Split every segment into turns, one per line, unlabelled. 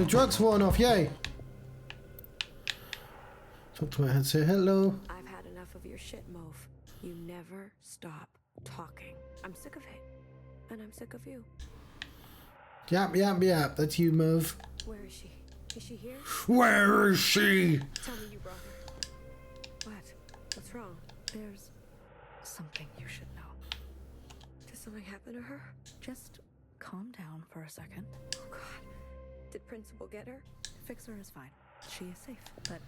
The drug's worn off, yay! Talk to my head, say hello.
I've had enough of your shit, Mauve. You never stop talking. I'm sick of it. And I'm sick of you.
Yap, yap, yap. That's you, Mauve.
Where is she? Is she here?
Where is she?
Tell me you brought her. What? What's wrong? There's something you should know. Did something happen to her?
Just calm down for a second.
Oh God. Did Principal get her?
Fixer is fine. She is safe, but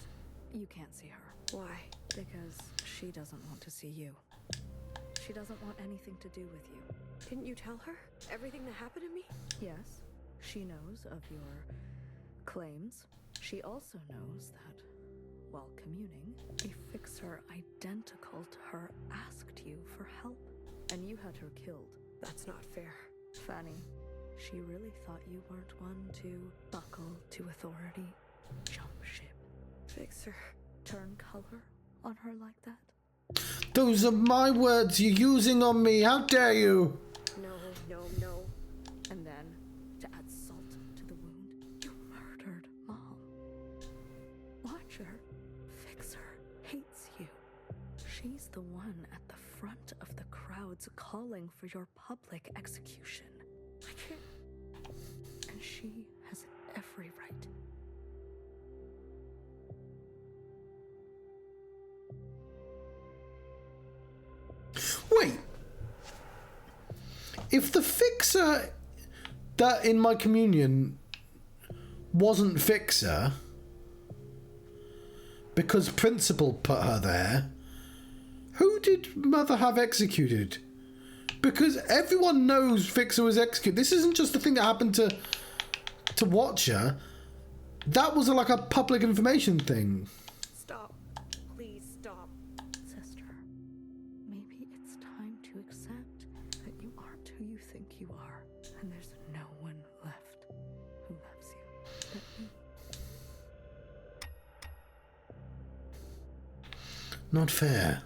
you can't see her.
Why?
Because she doesn't want to see you. She doesn't want anything to do with you.
Didn't you tell her everything that happened to me?
Yes, she knows of your claims. She also knows that, while communing, a fixer identical to her asked you for help, and you had her killed.
That's not fair.
Fanny, she really thought you weren't one to buckle to authority. Jump ship.
Fixer.
Turn color on her like that?
Those are my words you're using on me. How dare you?
No, no, no.
And then, to add salt to the wound, you murdered Mom. Watch her. Fixer hates you. She's the one at the front of the crowds calling for your public execution.
I can't.
And she has every right.
Wait. If the fixer that in my communion wasn't fixer because Principal put her there, who did Mother have executed? Because everyone knows Fixer was executed. This isn't just a thing that happened to Watcher. That was like a public information thing.
Stop. Please stop.
Sister, maybe it's time to accept that you aren't who you think you are, and there's no one left who loves you but me.
Not fair.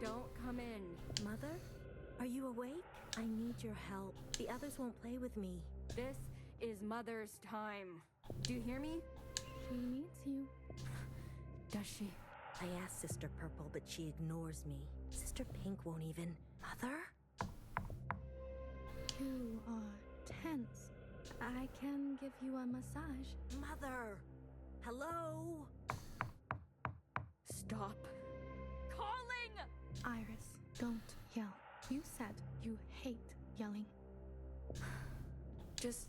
Don't come in. Mother? Are you awake? I need your help. The others won't play with me.
This is Mother's time. Do you hear me?
She needs you.
Does she?
I asked Sister Purple, but she ignores me. Sister Pink won't even. Mother?
You are tense. I can give you a massage.
Mother! Hello?
Stop calling!
Iris, don't yell. You said you hate yelling.
Just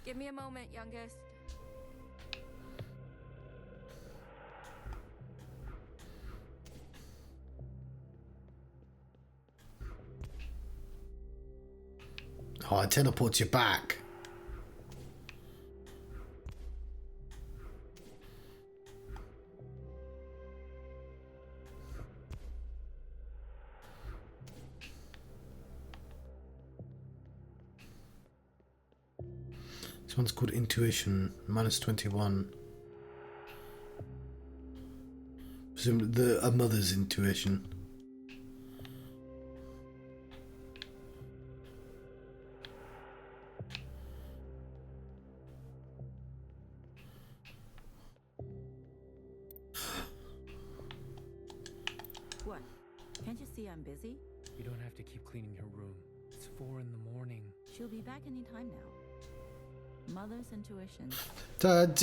give me a moment, youngest.
Oh, it teleports you back. This one's called Intuition, -21. A mother's intuition.
What? Can't you see I'm busy?
You don't have to keep cleaning her room. It's 4 in the morning.
She'll be back any time now. Mother's intuition.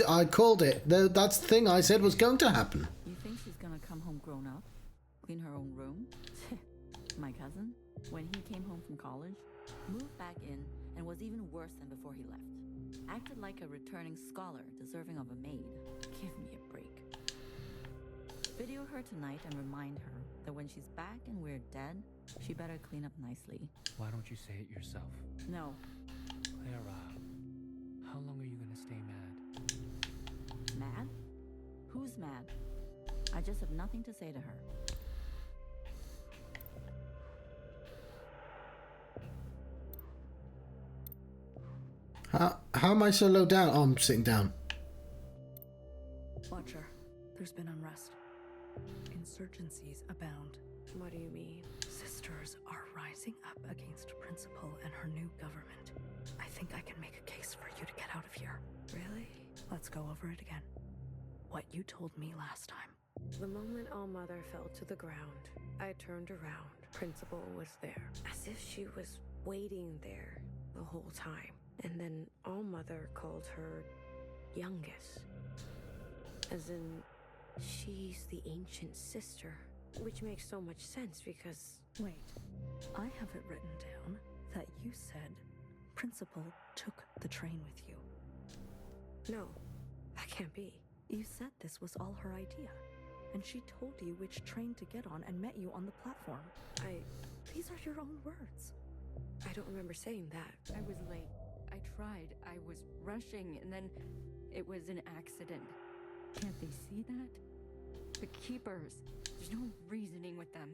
I called it. That's the thing I said was going to happen.
You think she's gonna come home grown up? Clean her own room? My cousin, when he came home from college, moved back in and was even worse than before he left. Acted like a returning scholar deserving of a maid. Give me a break. Video her tonight and remind her that when she's back and we're dead, she better clean up nicely.
Why don't you say it yourself?
No.
Clara, how long are you gonna stay mad?
Mad? Who's mad? I just have nothing to say to her.
How am I so low down? Oh, I'm sitting down.
Watcher, There's been unrest. Insurgencies abound.
What do you mean?
Sisters are rising up against Principal and her new government. I think I can make a case for you to get out of here.
Really?
Let's go over it again. What you told me last time.
The moment All-Mother fell to the ground, I turned around. Principal was there, as if she was waiting there the whole time. And then All-Mother called her youngest. As in, she's the ancient sister. Which makes so much sense because...
Wait, I have it written down that you said Principal took the train with you.
No, that can't be.
You said this was all her idea, and she told you which train to get on and met you on the platform. These are your own words.
I don't remember saying that.
I was late. I tried. I was rushing, and then it was an accident. Can't they see that? The Keepers. There's no reasoning with them.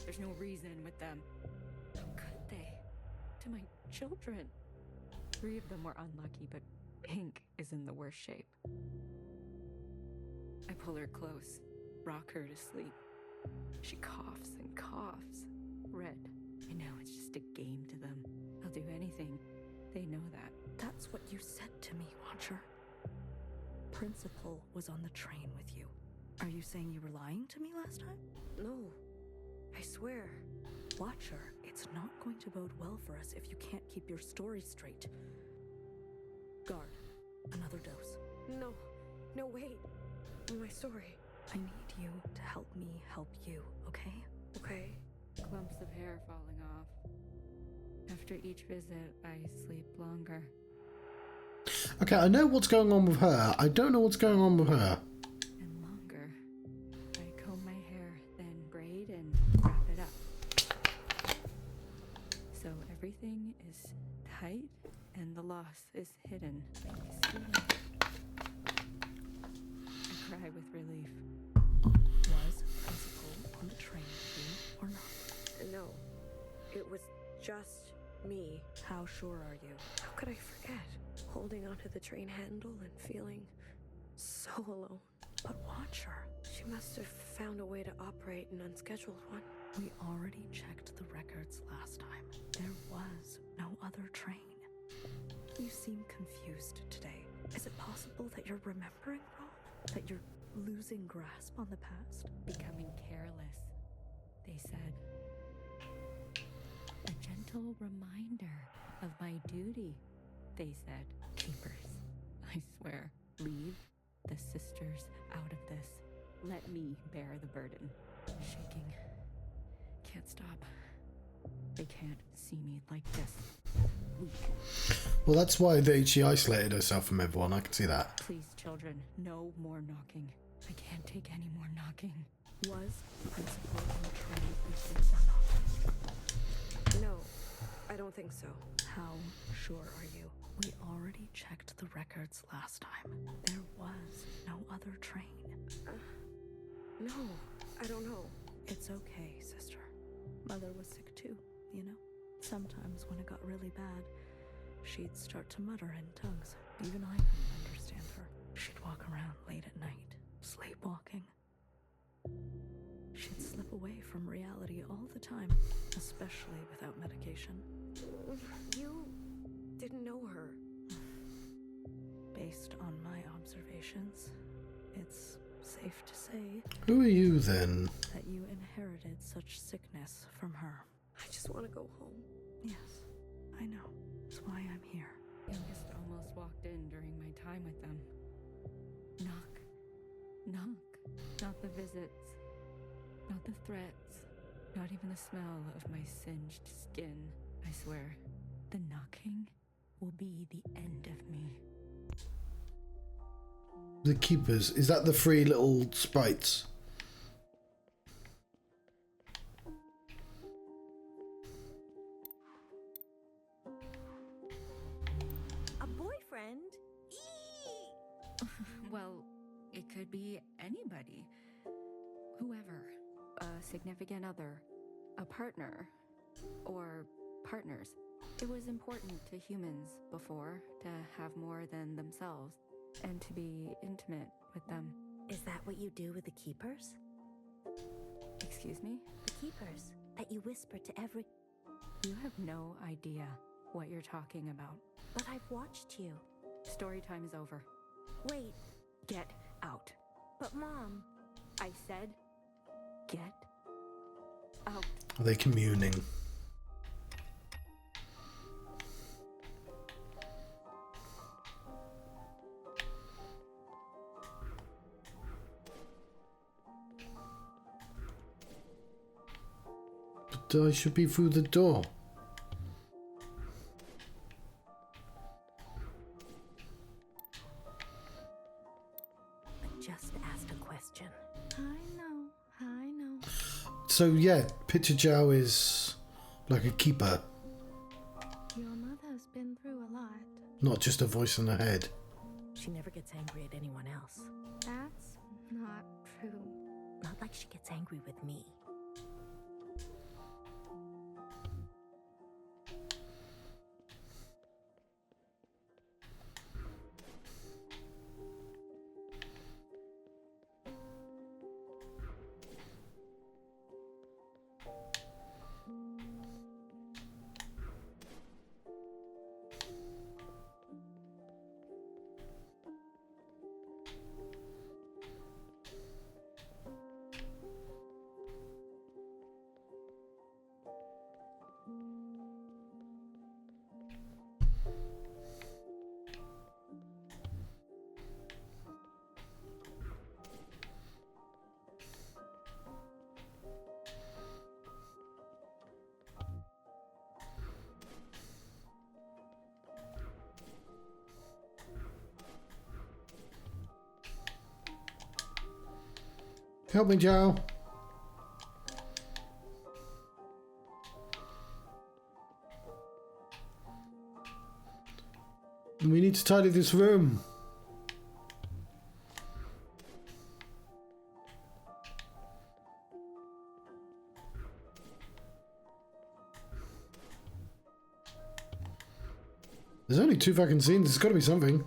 There's no reason with them. How could they? To my children. 3 of them were unlucky, but Pink is in the worst shape. I pull her close, rock her to sleep. She coughs and coughs. Red. I know it's just a game to them. I'll do anything. They know that.
That's what you said to me, Watcher. Principal was on the train with you. Are you saying you were lying to me last time?
No, I swear.
Watcher, it's not going to bode well for us if you can't keep your story straight. Guard, another dose.
No, wait. My story.
I need you to help me help you, okay?
Okay.
Clumps of hair falling off. After each visit, I sleep longer.
Okay, I know what's going on with her. I don't know what's going on with her.
And longer. I comb my hair, then braid and wrap it up. So everything is tight and the loss is hidden. I see it. I cry with relief.
Was Principal on the train with you or not?
No, it was just me.
How sure are you?
How could I forget? Holding onto the train handle and feeling so alone.
But Watcher,
She must have found a way to operate an unscheduled one.
we already checked the records last time. There was no other train. You seem confused today. Is it possible that you're remembering wrong? That you're losing grasp on the past?
Becoming careless, they said. A gentle reminder of my duty, they said. Keepers, I swear, leave the sisters out of this. Let me bear the burden. Shaking. Can't stop. They can't see me like this. Weak.
Well, that's why she isolated herself from everyone. I can see that.
Please, children, no more knocking. I can't take any more knocking.
Was Principal on the train with you or not?
No, I don't think so.
How sure are you? We already checked the records last time. There was no other train.
No, I don't know.
It's okay, sister. Mother was sick too, you know? Sometimes when it got really bad, she'd start to mutter in tongues. Even I couldn't understand her. She'd walk around late at night, sleepwalking. She'd slip away from reality all the time, especially without medication.
You didn't know her.
Based on my observations, it's safe to say
Who are you then?
that you inherited such sickness from her.
I just want to go home.
Yes, I know. That's why I'm here.
Youngest almost walked in during my time with them. Knock. Knock. Not the visits. Not the threats. Not even the smell of my singed skin. I swear, the knocking will be the end of me.
The Keepers. Is that the 3 little sprites?
A boyfriend? Eee!
Well, it could be anybody. Whoever. A significant other. A partner. Or partners. It was important to humans before to have more than themselves and to be intimate with them.
Is that what you do with the keepers?
Excuse me?
The keepers that you whisper to every...
You have no idea what you're talking about.
But I've watched you.
Story time is over.
Wait,
Get out.
but Mom...
I said, get out.
Are they communing? But I should be through the door.
I just asked a question.
I know.
So yeah, Picture Jow is like a keeper,
Your mother's been through a lot.
not just a voice in her head.
She never gets angry at anyone else.
That's not true.
Not like she gets angry with me.
Help me, Jow. We need to tidy this room. There's only 2 fucking scenes. There's got to be something.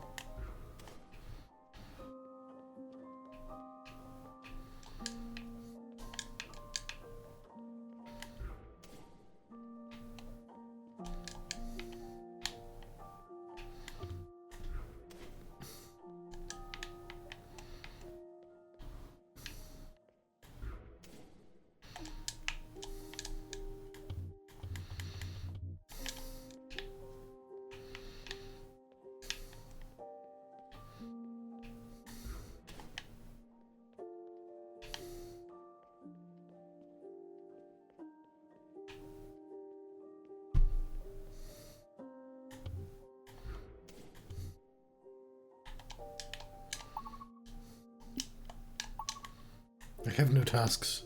I have no tasks.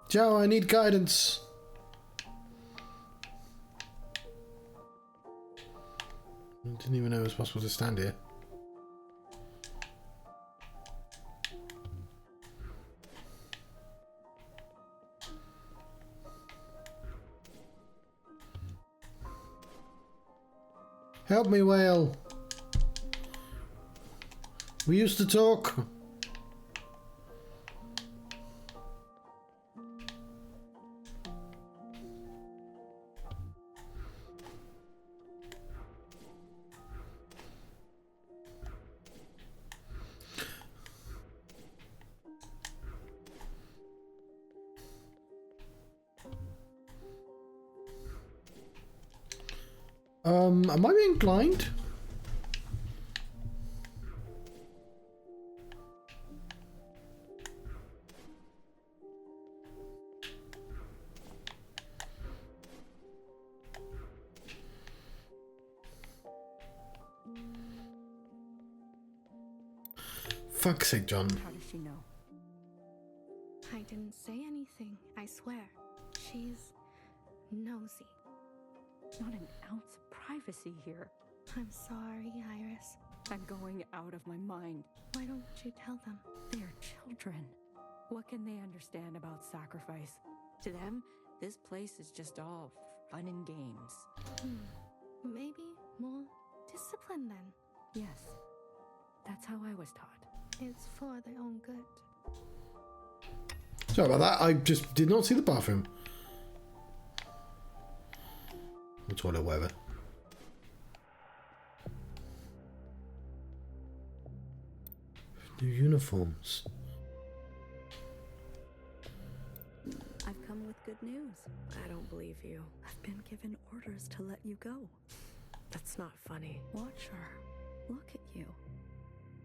Joe, I need guidance. I didn't even know it was possible to stand here. Help me, Whale. We used to talk. Am I being blind? Fuck's sake, John.
How does she know?
I didn't say anything, I swear. She's nosy.
Not an ounce of privacy here.
I'm sorry, Iris.
I'm going out of my mind.
Why don't you tell them?
They're children. What can they understand about sacrifice? To them, this place is just all fun and games.
Maybe more discipline then.
Yes, that's how I was taught.
It's for their own good.
Sorry about that. I just did not see the bathroom. Or toilet, whatever. New uniforms.
I've come with good news.
I don't believe you.
I've been given orders to let you go.
That's not funny.
Watcher, look at you.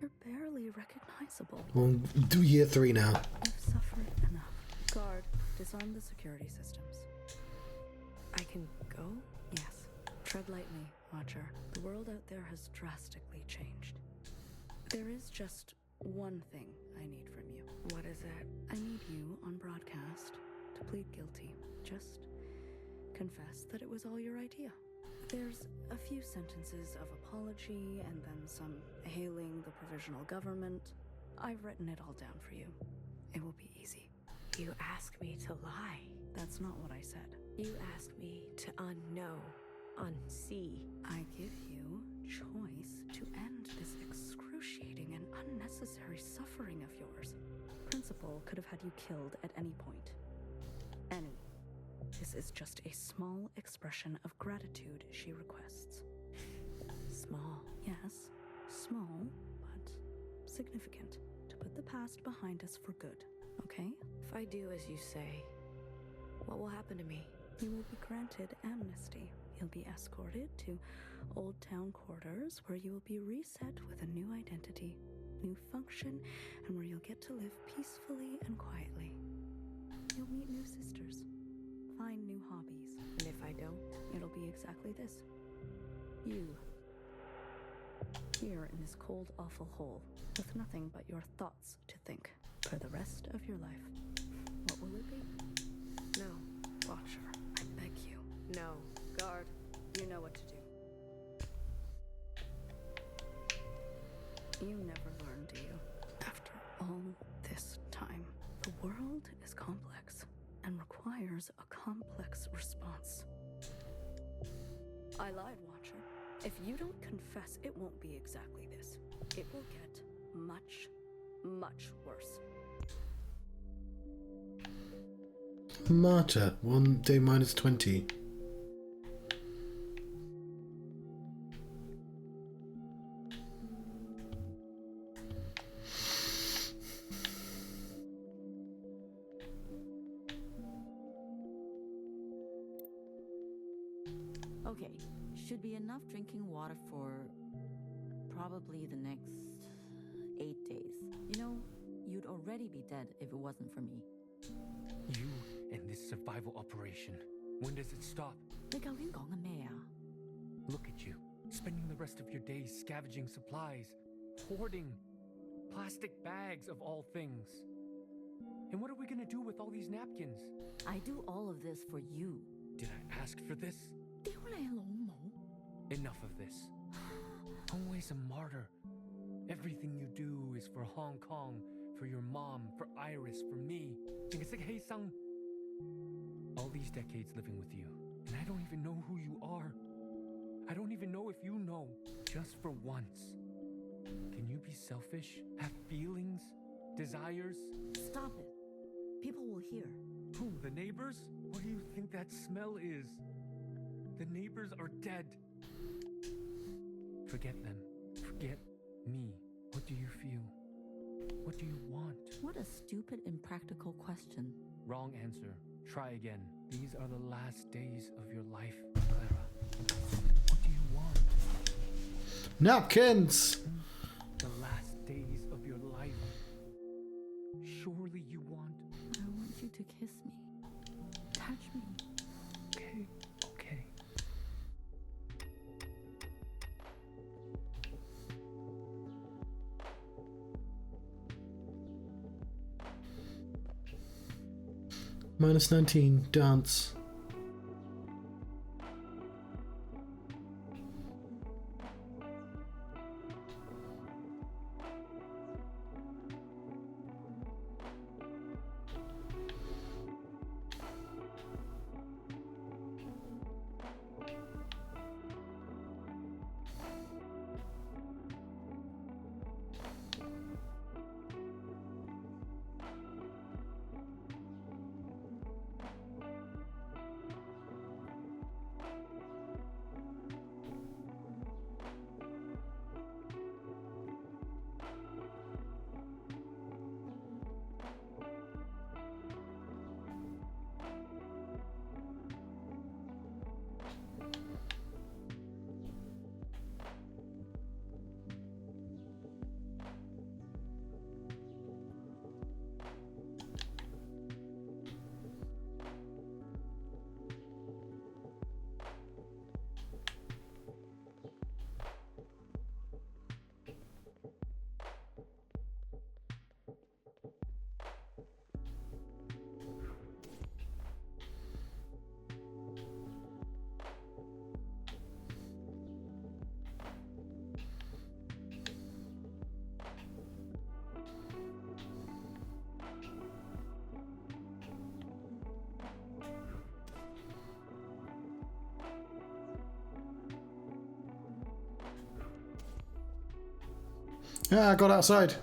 You're barely recognizable.
Well, do year 3 now.
You've suffered enough. Guard, disarm the security systems.
I can go?
Yes. Tread lightly, Watcher. The world out there has drastically changed. There is just one thing I need from you.
What is it?
I need you on broadcast to plead guilty. Just confess that it was all your idea. There's a few sentences of apology and then some hailing the provisional government. I've written it all down for you. It will be easy.
You ask me to lie.
That's not what I said.
You ask me to unknow, unsee.
I give you choice to end this excruciating and unnecessary suffering of yours. Principal could have had you killed at any point. Any. This is just a small expression of gratitude she requests.
Small.
Yes, small, but significant. To put the past behind us for good, okay?
If I do as you say, what will happen to me?
You will be granted amnesty. You'll be escorted to Old Town quarters where you will be reset with a new identity, new function, and where you'll get to live peacefully and quietly. You'll meet new sisters, find new hobbies.
And if I don't?
It'll be exactly this. You. Here in this cold, awful hole, with nothing but your thoughts to think for the rest of your life. What will it be?
No.
Watcher, I beg you.
No.
Guard, you know what to do. You never learn, do you? After all this time, the world is complex and requires a complex response. I lied, Watcher. If you don't confess, it won't be exactly this. It will get much, much worse.
Martyr, 1 day minus 20.
Okay, should be enough drinking water for probably the next 8 days. You know, you'd already be dead if it wasn't for me.
You and this survival operation. When does it stop?
你究竟講緊咩啊?
Look at you, spending the rest of your days scavenging supplies, hoarding plastic bags of all things. And what are we gonna do with all these napkins?
I do all of this for you.
Did I ask for this?
屌你老母!
Enough of this. Always a martyr. Everything you do is for Hong Kong, for your mom, for Iris, for me. All these decades living with you, and I don't even know who you are. I don't even know if you know. Just for once. Can you be selfish? Have feelings? Desires?
Stop it. People will hear.
Who, the neighbors? What do you think that smell is? The neighbors are dead. Forget them. Forget me. What do you feel? What do you want?
What a stupid, impractical question.
Wrong answer. Try again. These are the last days of your life, Clara. What do you want?
Napkins!
The last days of your life. Surely you want.
I want you to kiss me. Touch me.
Okay, okay.
Minus 19, dance. Yeah, I got outside.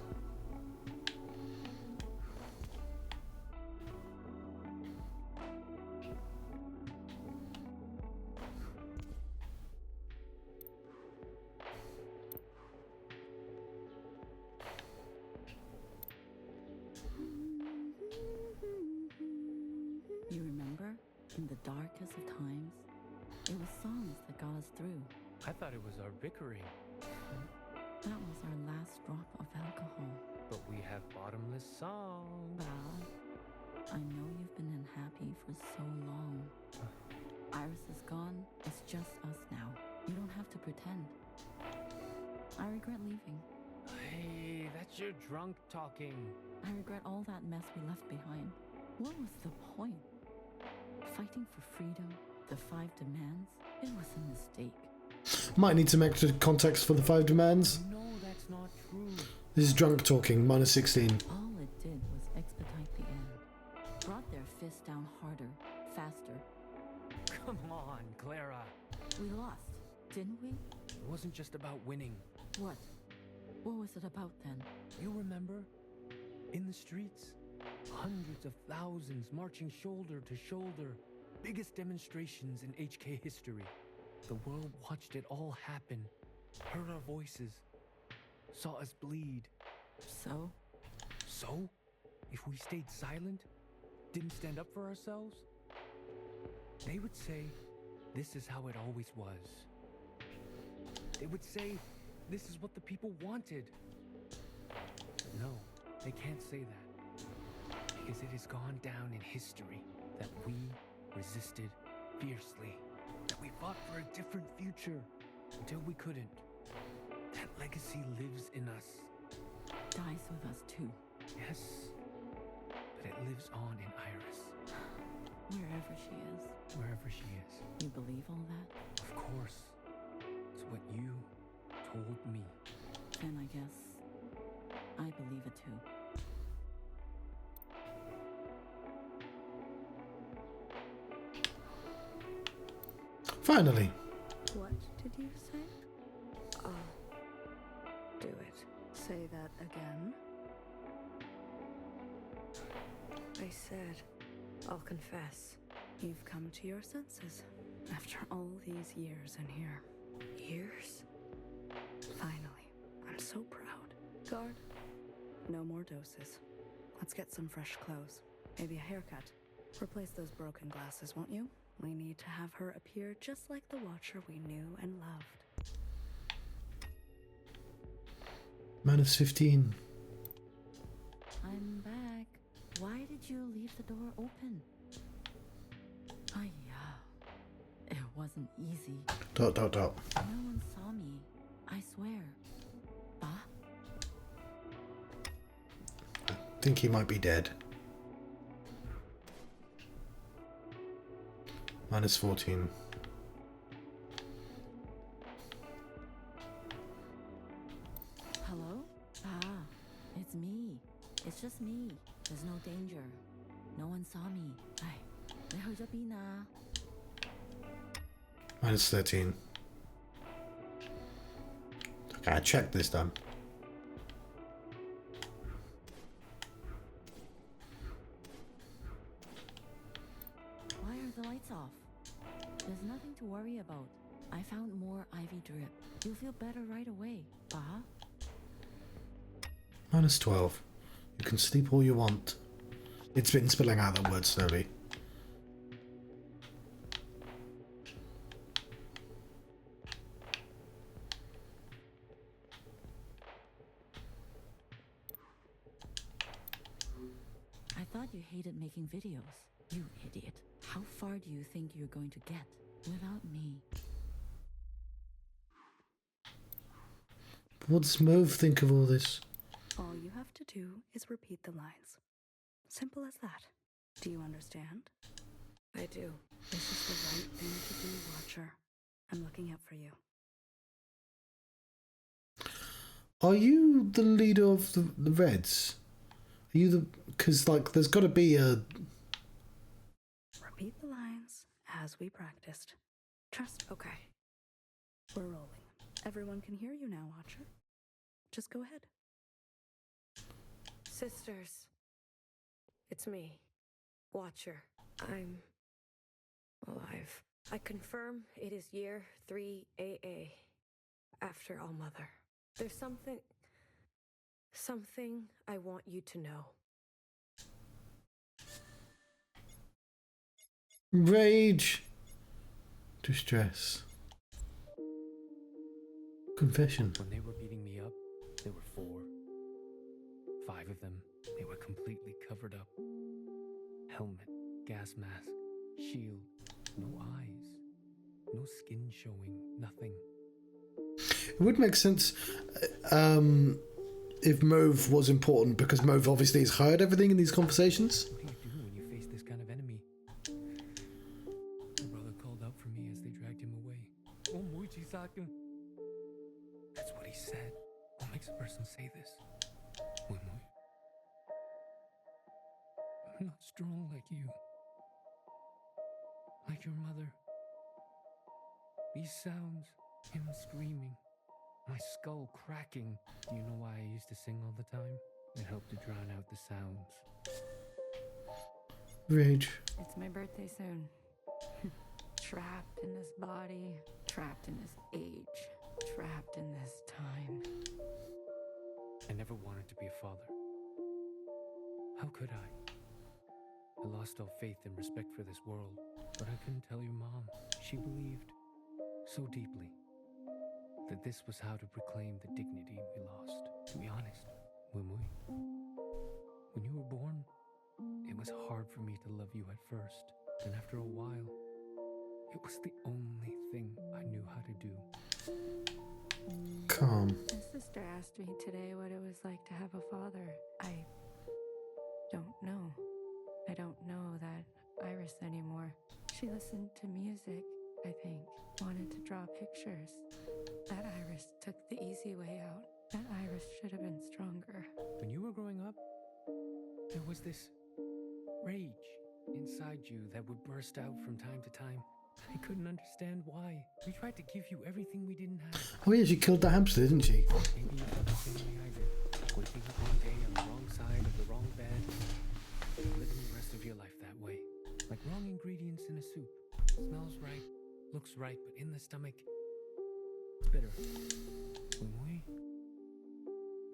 You remember? In the darkest of times, it was songs that got us through.
I thought it was our bickering,
That was our last drop of alcohol.
but we have bottomless songs.
Val, I know you've been unhappy for so long. Iris is gone. It's just us now. You don't have to pretend. I regret leaving.
Hey, that's your drunk talking.
I regret all that mess we left behind. What was the point? Fighting for freedom, the 5 demands, it was a mistake.
Might need some extra context for the 5 demands.
No, that's not true.
This is drunk talking, minus 16.
All it did was expedite the end. Brought their fists down harder, faster.
Come on, Clara.
We lost, didn't we?
It wasn't just about winning.
What? What was it about then?
You remember? In the streets? Hundreds of thousands marching shoulder to shoulder. Biggest demonstrations in HK history. The world watched it all happen. Heard our voices. Saw us bleed.
So?
So? If we stayed silent? Didn't stand up for ourselves? They would say, this is how it always was. They would say, this is what the people wanted. No, they can't say that. Because it has gone down in history that we resisted fiercely. That we fought for a different future until we couldn't. That legacy lives in us.
Dies with us too.
Yes, but it lives on in Iris.
Wherever she is.
Wherever she is.
You believe all that?
Of course. It's what you told me.
Then I guess I believe it too.
Finally.
What did you say?
Oh. Do it.
Say that again.
I said, I'll confess.
You've come to your senses after all these years in here.
Years?
Finally. I'm so proud. Guard, no more doses. Let's get some fresh clothes. Maybe a haircut. Replace those broken glasses, won't you? We need to have her appear just like the Watcher we knew and loved.
Minus 15.
I'm back. Why did you leave the door open? Yeah. It wasn't easy.
Dot, dot, dot.
No one saw me. I swear. Bah?
I think he might be dead. Minus 14.
Hello? Ah, it's me. It's just me. There's no danger. No one saw me. Ay, 你去咗邊啊?
Minus 13. Okay, I checked this time.
Why are the lights off? There's nothing to worry about. I found more ivy drip. You'll feel better right away. Bah?
Minus 12. You can sleep all you want. It's been spilling out that word slowly.
I thought you hated making videos. You idiot. How far do you think you're going to get without me?
What does Mauve think of all this?
All you have to do is repeat the lines. Simple as that. Do you understand?
I do.
This is the right thing to do, Watcher. I'm looking out for you.
Are you the leader of the Reds? Are you the... Because, like, there's got to be a...
Repeat the lines as we practiced. Trust me.
Okay.
We're rolling. Everyone can hear you now, Watcher. Just go ahead.
Sisters. It's me, Watcher. I'm alive. I confirm it is year 3 AA. After All Mother. There's something I want you to know.
Rage. Distress. Confession.
When they were beating me up, there were 4. 5 of them. They were completely covered up. Helmet, gas mask, shield, no eyes, no skin showing, nothing.
It would make sense if Mauve was important, because Mauve obviously has heard everything in these conversations.
What do you do when you face this kind of enemy? My brother called out for me as they dragged him away. That's what he said. What makes a person say this? I'm not strong like you. Like your mother. These sounds, him screaming, my skull cracking. Do you know why I used to sing all the time? It helped to drown out the sounds.
Rage.
It's my birthday soon. Trapped in this body, trapped in this age, trapped in this time.
I never wanted to be a father. How could I? I lost all faith and respect for this world, but I couldn't tell your mom. She believed so deeply that this was how to reclaim the dignity we lost. To be honest, when you were born, it was hard for me to love you at first. Then after a while, it was the only thing I knew how to do.
Calm.
My sister asked me today what it was like to have a father. I don't know. I don't know that Iris anymore. She listened to music, I think. Wanted to draw pictures. That Iris took the easy way out. That Iris should have been stronger.
When you were growing up, there was this rage inside you that would burst out from time to time. I couldn't understand why. We tried to give you everything we didn't have.
Oh yeah, she killed the hamster, didn't she?
Maybe you felt the same way I did. Waking up one day on the wrong side of the wrong bed. Living the rest of your life that way. Like wrong ingredients in a soup. Smells right, looks right, but in the stomach, it's bitter.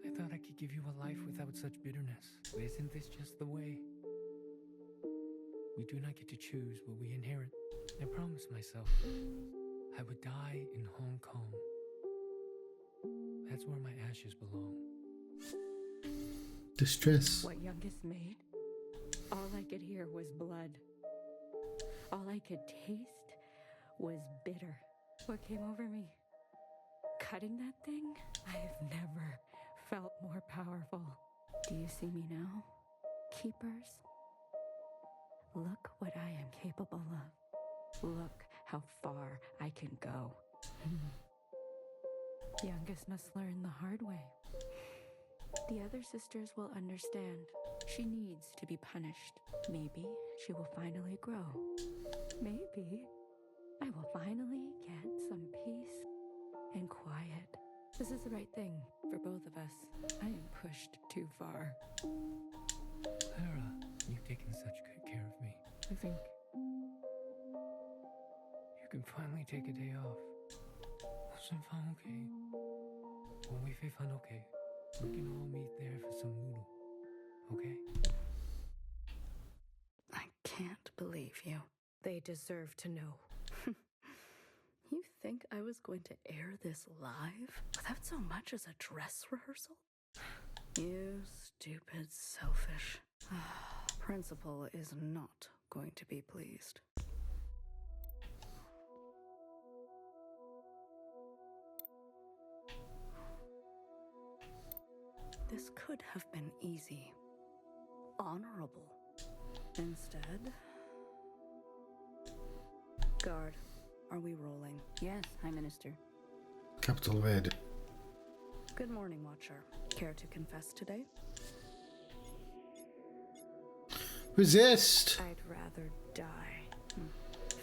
I thought I could give you a life without such bitterness. But isn't this just the way? We do not get to choose what we inherit. I promised myself I would die in Hong Kong. That's where my ashes belong.
Distress.
What Youngest made, all I could hear was blood. All I could taste was bitter. What came over me? Cutting that thing? I've never felt more powerful. Do you see me now? Keepers? Look what I am capable of. Look how far I can go. Youngest must learn the hard way. The other sisters will understand. She needs to be punished. Maybe she will finally grow. Maybe I will finally get some peace and quiet. This is the right thing for both of us. I am pushed too far.
Clara, you've taken such good care of me. I think you can finally take a day off. Okay. When we fun okay, we can all meet there for some noodle. Okay?
I can't believe you.
They deserve to know.
You think I was going to air this live without so much as a dress rehearsal? You stupid, selfish. Principal is not going to be pleased. This could have been easy, honorable. Instead, guard, are we rolling?
Yes, High Minister.
Capital Red.
Good morning, Watcher. Care to confess today?
Resist!
I'd rather die.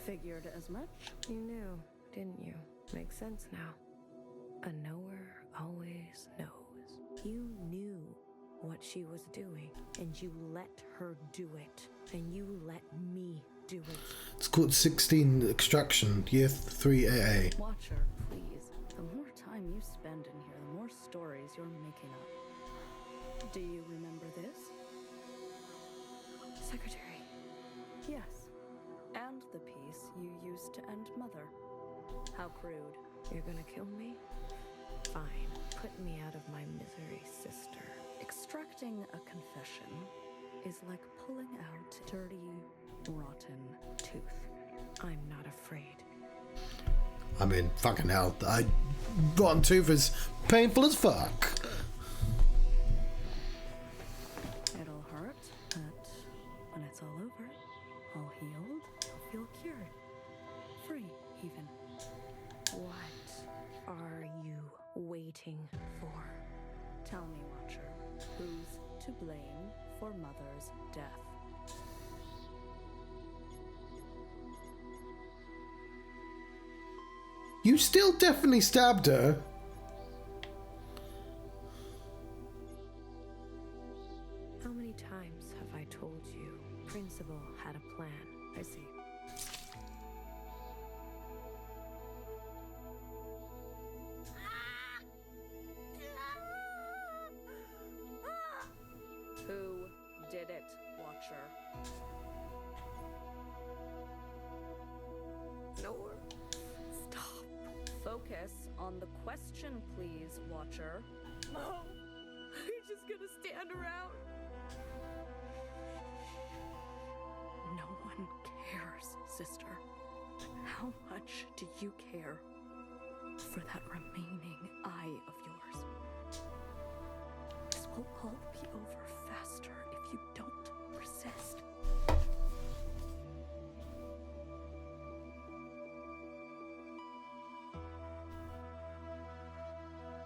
Figured as much.
You knew, didn't you? Makes sense now. A knower always knows. You knew what she was doing, and you let her do it, and you let me do it.
It's called 16 Extraction, Year 3 AA.
Watcher, please. The more time you spend in here, the more stories you're making up. Do you remember this?
Secretary.
Yes. And the piece you used to end Mother. How crude.
You're gonna kill me? Fine. Put me out of my misery, sister.
Extracting a confession is like pulling out dirty, rotten tooth.
I'm not afraid.
I mean, fucking hell. Rotten tooth is painful as fuck.
It'll hurt, but when it's all over, all healed, you'll feel cured. Free, even.
What are you waiting for?
Tell me, Watcher, who's to blame for Mother's death?
You still definitely stabbed her.
How many times have I told you Principal had a plan?
I see. Who did it, Watcher?
No.
Stop. Focus on the question, please, Watcher.
Mom, you're just gonna stand around.
No one cares, sister. How much do you care for that remaining eye of yours? This will all be over faster if you don't resist.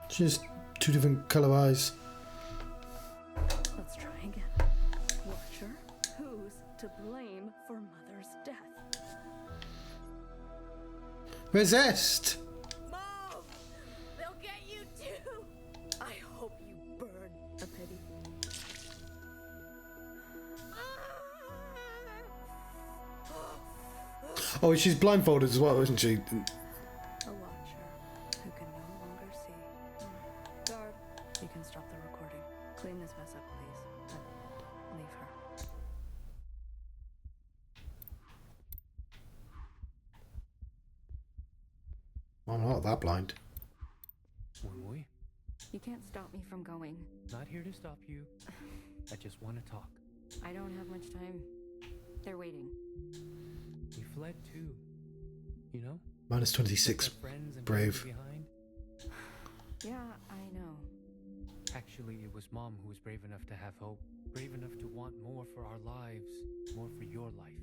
Just two different colour eyes.
Let's try again. Watcher, who's to blame for Mother's death?
Resist!
Mom, they'll get you too. I hope you burn.
A pity.
Oh, she's blindfolded as well, isn't she?
A watcher who can no longer see. Guard, you can stop the recording. Clean this mess up, please. And leave her.
I'm not that blind.
Wui,
You can't stop me from going.
not here to stop you. I just want to talk.
I don't have much time. They're waiting.
You fled too. You know?
Minus 26.
Left our friends and
Brave.
family behind.
Yeah, I know.
Actually, it was Mom who was brave enough to have hope. Brave enough to want more for our lives. More for your life.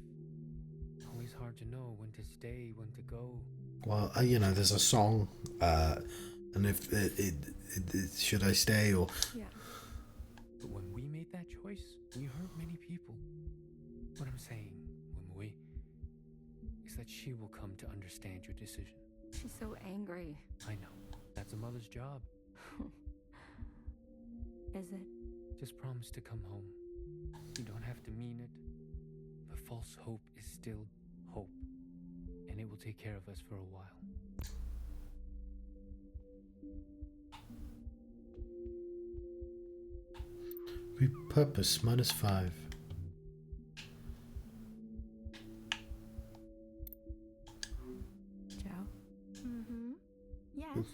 Always hard to know when to stay, when to go.
Well, you know, there's a song, and if should I stay or...
Yeah.
But when we made that choice, we hurt many people. What I'm saying, Wimui, is that she will come to understand your decision.
She's so angry.
I know. That's a mother's job.
Is it?
Just promise to come home. You don't have to mean it. But false hope is still hope. And it will take care of us for a while.
Repurpose, minus 5.
Joe,
Mm-hmm. Yes.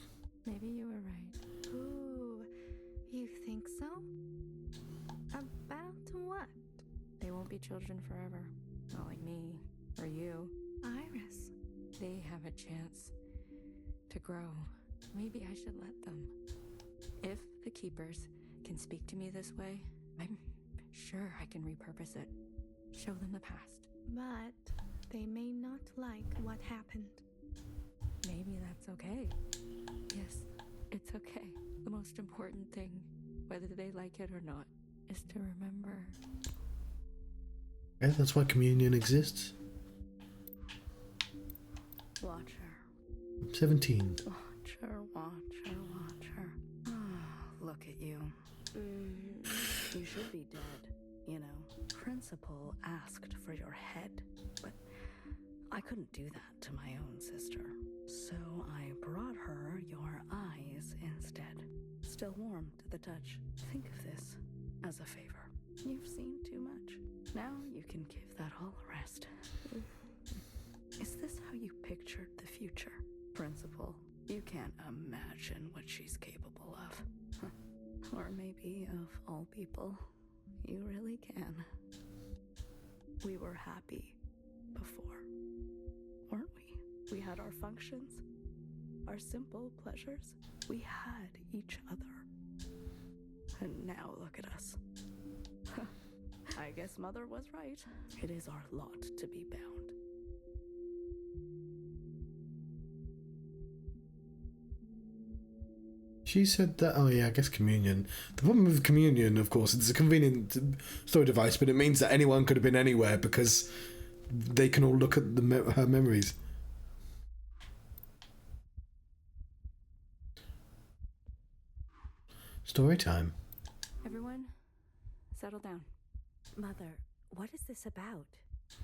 maybe you were right.
Ooh, you think so? About what?
They won't be children forever. Not like me or you.
Iris.
They have a chance to grow. Maybe I should let them. If the Keepers can speak to me this way, I'm sure I can repurpose it. Show them the past.
But they may not like what happened.
Maybe that's okay. Yes, it's okay. The most important thing, whether they like it or not, is to remember.
Yeah, that's why communion exists.
Watcher.
17.
Watcher, watcher, watcher. Look at you. should be dead. You know, Principal asked for your head, but I couldn't do that to my own sister. So I brought her your eyes instead. Still warm to the touch. Think of this as a favor. You've seen too much. Now you can give that all a rest. Is this how you pictured the future? Principal, you can't imagine what she's capable of. Or maybe of all people, you really can. We were happy before, weren't we? We had our functions, our simple pleasures. We had each other. And now look at us. I guess Mother was right. It is our lot to be bound.
She said that, oh yeah, I guess communion. The problem with communion, of course, it's a convenient story device, but it means that anyone could have been anywhere because they can all look at her memories. Story time.
Everyone, settle down.
Mother, what is this about?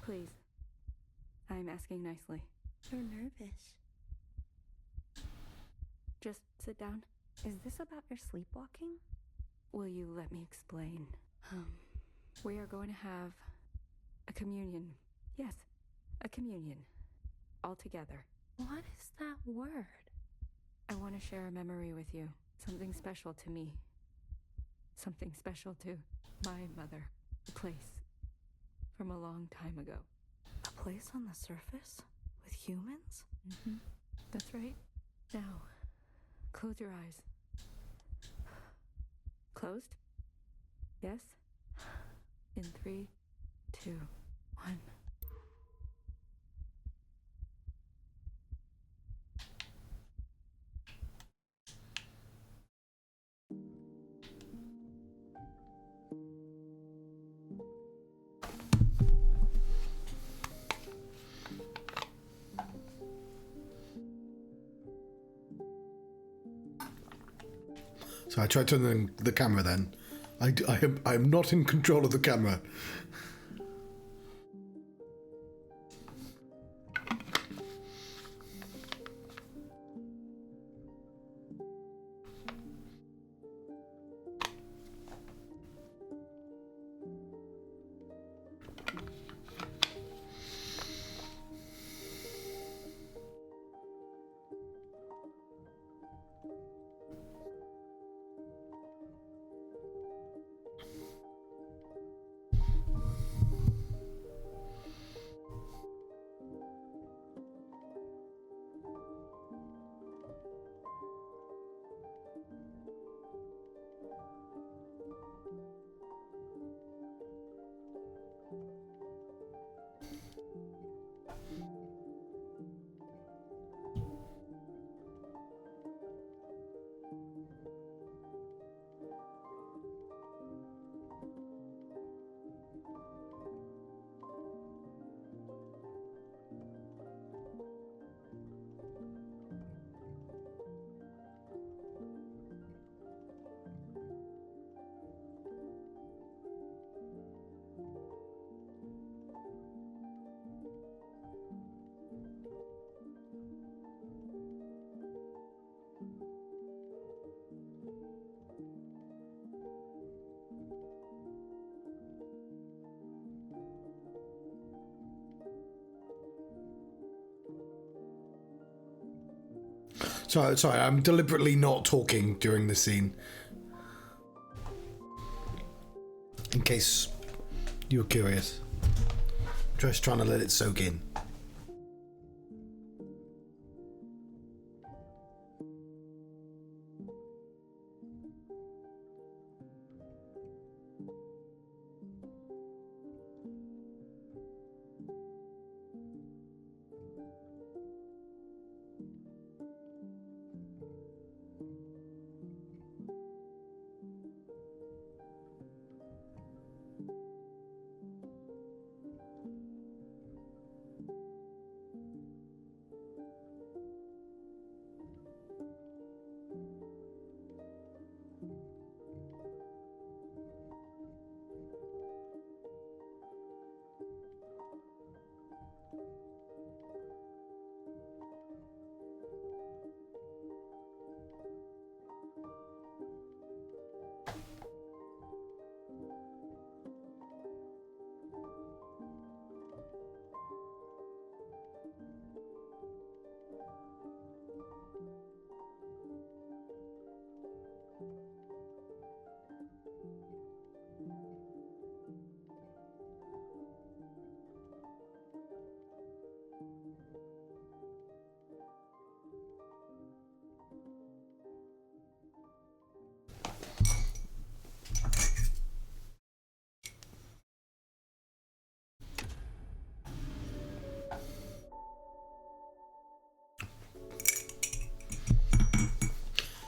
Please. I'm asking nicely.
You're nervous.
Just sit down.
Is this about your sleepwalking?
Will you let me explain? We are going to have a communion. Yes, a communion. All together.
What is that word?
I want to share a memory with you. Something special to me. Something special to my mother. A place from a long time ago.
A place on the surface? With humans?
Mm-hmm. That's right. Now, close your eyes. Closed? Yes? In 3, 2, 1.
So I tried turning the camera then. I am not in control of the camera. Sorry, I'm deliberately not talking during the scene. In case you were curious. Just trying to let it soak in.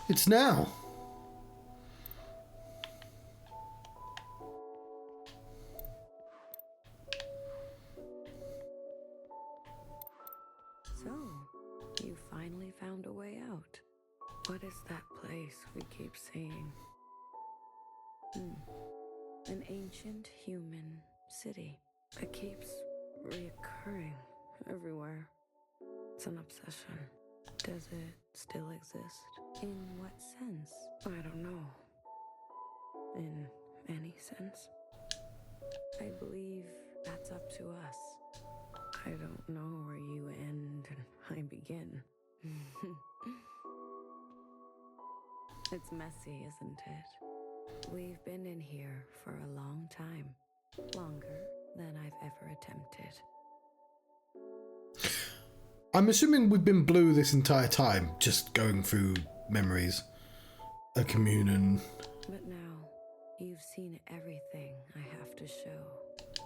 It's now.
So, you finally found a way out. What is that place we keep seeing? An ancient human city. It keeps reoccurring everywhere. It's an obsession. Does it still exist? In what sense? I don't know. In any sense? I believe that's up to us. I don't know where you end and I begin. It's messy, isn't it? We've been in here for a long time. Longer than I've ever attempted.
I'm assuming we've been blue this entire time, just going through memories. A commune.
But now, you've seen everything I have to show.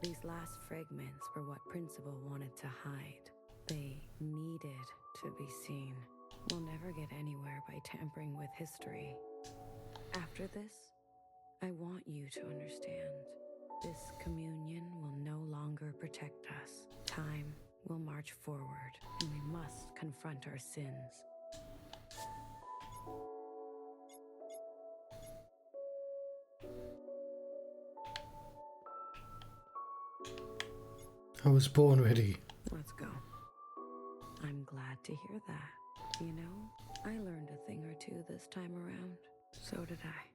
These last fragments were what Principal wanted to hide. They needed to be seen. We'll never get anywhere by tampering with history. After this, I want you to understand. This communion will no longer protect us. Time will march forward, and we must confront our sins.
I was born ready.
Let's go. I'm glad to hear that. You know, I learned a thing or two this time around. So did I.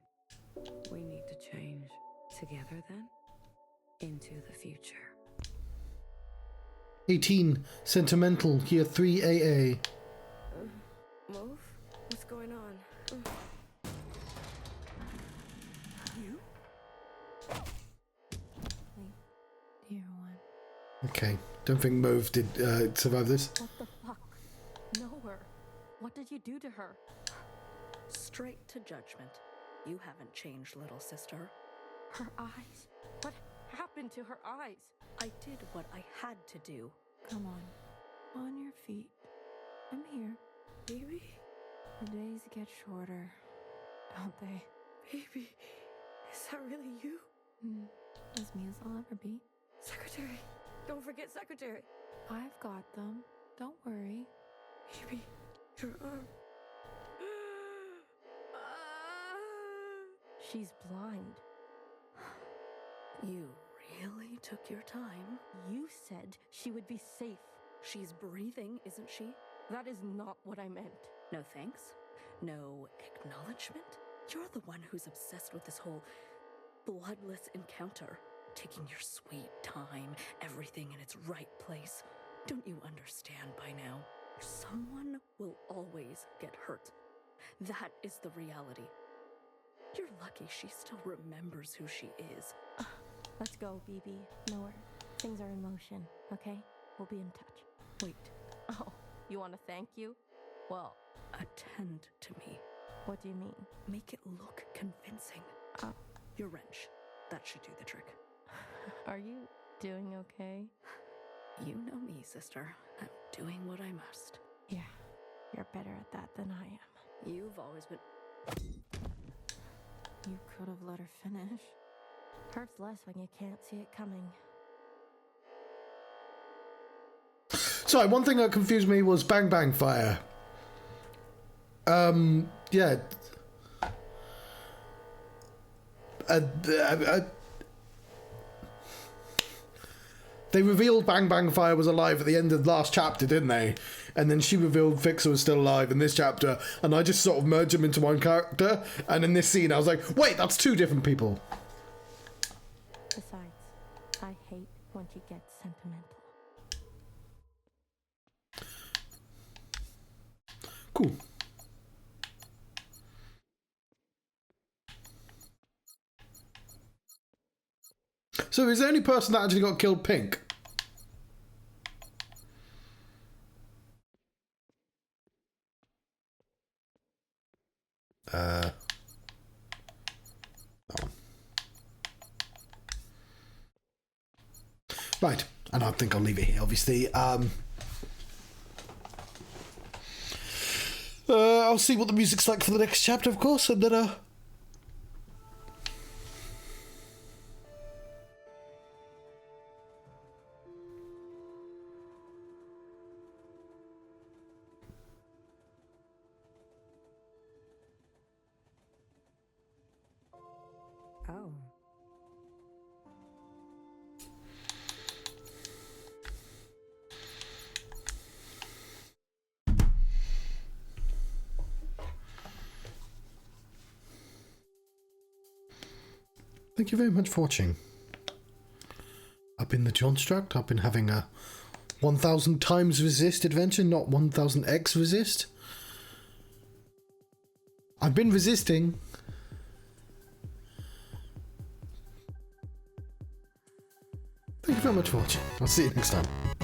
We need to change. Together then, into the future.
18, Sentimental, Year 3 AA.
Move? What's going on?
You?
Dear one.
Okay, don't think Mauve did survive this.
What the fuck? Nowhere. What did you do to her?
Straight to Judgment. You haven't changed, little sister.
Her eyes. What happened to her eyes?
I did what I had to do.
Come on your feet. I'm here.
Baby?
The days get shorter, don't they?
Baby? Is that really you?
As me as I'll ever be.
Secretary! Don't forget Secretary!
I've got them. Don't worry.
Baby, your arm.
She's blind.
You really took your time.
You said she would be safe.
She's breathing, isn't she?
That is not what I meant.
No thanks. No acknowledgement. You're the one who's obsessed with this whole bloodless encounter. Taking your sweet time, everything in its right place. Don't you understand by now? Someone will always get hurt. That is the reality. You're lucky she still remembers who she is.
Let's go, BB. Nowhere. Things are in motion, okay? We'll be in touch.
Wait,
Oh, you want to thank you? Well,
attend to me.
What do you mean?
Make it look convincing. Your wrench. That should do the trick.
Are you doing okay?
You know me, sister. I'm doing what I must.
Yeah, you're better at that than I am.
You've always been...
You could have let her finish.
Hurts less when you can't see it coming.
Sorry, one thing that confused me was Bang Bang Fire. Yeah. They revealed Bang Bang Fire was alive at the end of the last chapter, didn't they? And then she revealed Fixer was still alive in this chapter, and I just sort of merged them into one character. And in this scene, I was like, wait, that's two different people.
Besides, I hate when she gets sentimental.
Cool. So is the only person that actually got killed Pink? That one. Right, and I think I'll leave it here, obviously. I'll see what the music's like for the next chapter, of course, and then
Oh.
thank you very much for watching. I've been the Johnstruct. I've been having a 1000 times resist adventure, not 1000x resist. I've been resisting. Thank you very much for watching. I'll see you next time.